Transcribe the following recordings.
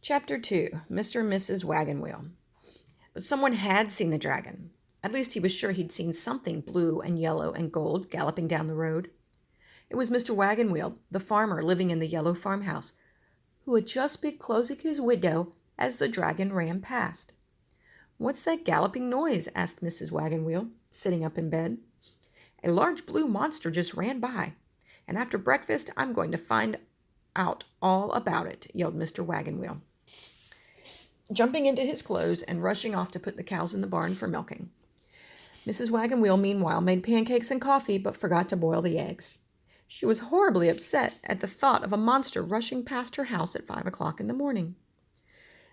Chapter 2. Mr. and Mrs. Wagon Wheel. But someone had seen the dragon. At least he was sure he'd seen something blue and yellow and gold galloping down the road. It was Mr. Wagon Wheel, the farmer living in the yellow farmhouse, who had just been closing his window as the dragon ran past. "What's that galloping noise?" asked Mrs. Wagon Wheel, sitting up in bed. "A large blue monster just ran by, and after breakfast I'm going to find out all about it," yelled Mr. Wagon Wheel, jumping into his clothes and rushing off to put the cows in the barn for milking. Mrs. Wagon Wheel, meanwhile, made pancakes and coffee, but forgot to boil the eggs. She was horribly upset at the thought of a monster rushing past her house at 5 o'clock in the morning.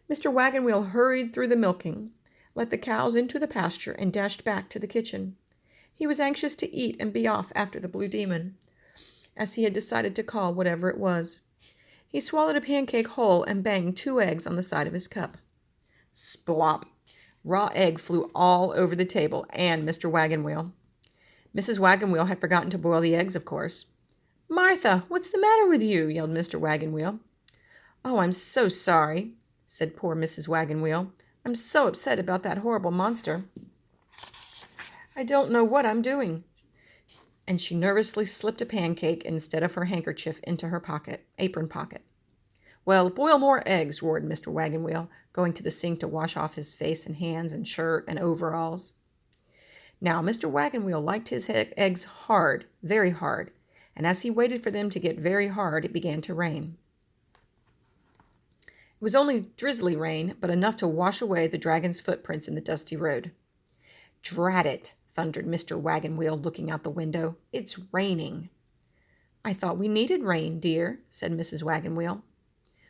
Mr. Wagon Wheel hurried through the milking, let the cows into the pasture, and dashed back to the kitchen. He was anxious to eat and be off after the blue demon, as he had decided to call whatever it was. He swallowed a pancake whole and banged 2 eggs on the side of his cup. Splop! Raw egg flew all over the table and Mr. Wagon Wheel. Mrs. Wagon Wheel had forgotten to boil the eggs, of course. "Martha, what's the matter with you?" yelled Mr. Wagon Wheel. "Oh, I'm so sorry," said poor Mrs. Wagon Wheel. "I'm so upset about that horrible monster. I don't know what I'm doing." And she nervously slipped a pancake instead of her handkerchief into her apron pocket. "Well, boil more eggs," roared Mr. Wagon Wheel, going to the sink to wash off his face and hands and shirt and overalls. Now, Mr. Wagon Wheel liked his eggs hard, very hard, and as he waited for them to get very hard, it began to rain. It was only drizzly rain, but enough to wash away the dragon's footprints in the dusty road. "Drat it," thundered Mr. Wagon Wheel, looking out the window. "It's raining." "I thought we needed rain, dear," said Mrs. Wagon Wheel.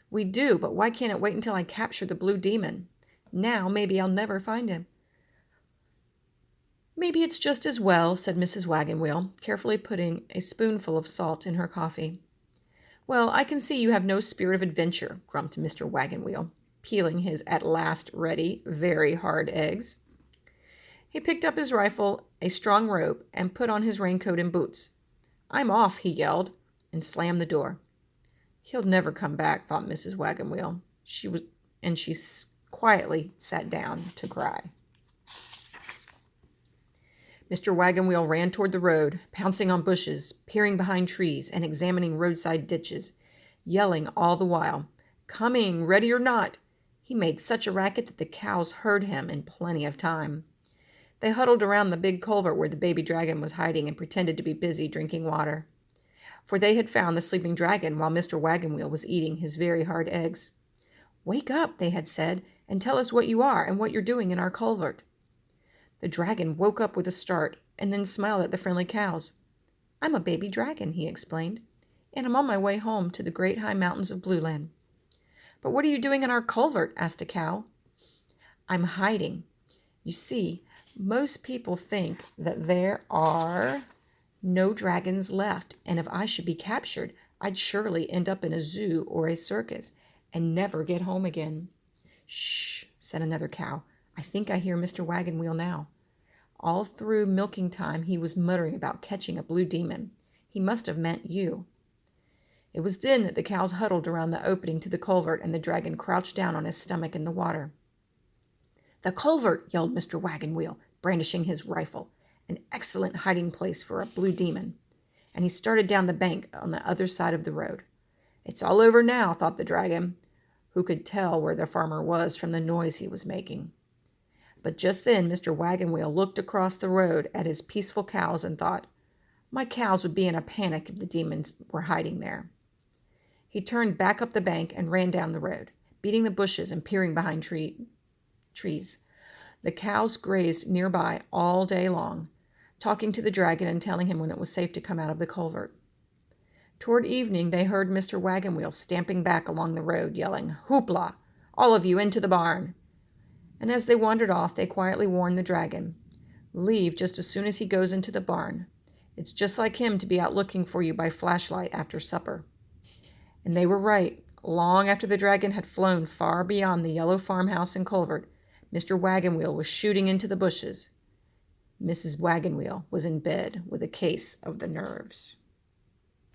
"We do, but why can't it wait until I capture the blue demon? Now maybe I'll never find him." "Maybe it's just as well," said Mrs. Wagon Wheel, carefully putting a spoonful of salt in her coffee. "Well, I can see you have no spirit of adventure," grumped Mr. Wagon Wheel, peeling his at last ready, very hard eggs. He picked up his rifle, a strong rope, and put on his raincoat and boots. "I'm off," he yelled, and slammed the door. "He'll never come back," thought Mrs. Wagon Wheel. She quietly sat down to cry. Mr. Wagon Wheel ran toward the road, pouncing on bushes, peering behind trees, and examining roadside ditches, yelling all the while, "Coming, ready or not!" He made such a racket that the cows heard him in plenty of time. They huddled around the big culvert where the baby dragon was hiding and pretended to be busy drinking water, for they had found the sleeping dragon while Mr. Wagon Wheel was eating his very hard eggs. "Wake up," they had said, "and tell us what you are and what you're doing in our culvert." The dragon woke up with a start and then smiled at the friendly cows. "I'm a baby dragon," he explained, "and I'm on my way home to the great high mountains of Blueland." "But what are you doing in our culvert?" asked a cow. "I'm hiding. You see, most people think that there are no dragons left, and if I should be captured, I'd surely end up in a zoo or a circus and never get home again." "Shh," said another cow. "I think I hear Mr. Wagon Wheel now." All through milking time he was muttering about catching a blue demon. He must have meant you. It was then that the cows huddled around the opening to the culvert and the dragon crouched down on his stomach in the water. "The culvert!" yelled Mr. Wagon Wheel, brandishing his rifle. "An excellent hiding place for a blue demon." And he started down the bank on the other side of the road. "It's all over now," thought the dragon, who could tell where the farmer was from the noise he was making. But just then Mr. Wagon Wheel looked across the road at his peaceful cows and thought, "My cows would be in a panic if the demons were hiding there." He turned back up the bank and ran down the road, beating the bushes and peering behind trees. The cows grazed nearby all day long, talking to the dragon and telling him when it was safe to come out of the culvert. Toward evening they heard Mr. Wagon Wheel stamping back along the road, yelling, "Hoopla! All of you into the barn!" And as they wandered off, they quietly warned the dragon, "Leave just as soon as he goes into the barn. It's just like him to be out looking for you by flashlight after supper." And they were right. Long after the dragon had flown far beyond the yellow farmhouse and culvert, Mr. Wagon Wheel was shooting into the bushes. Mrs. Wagon Wheel was in bed with a case of the nerves.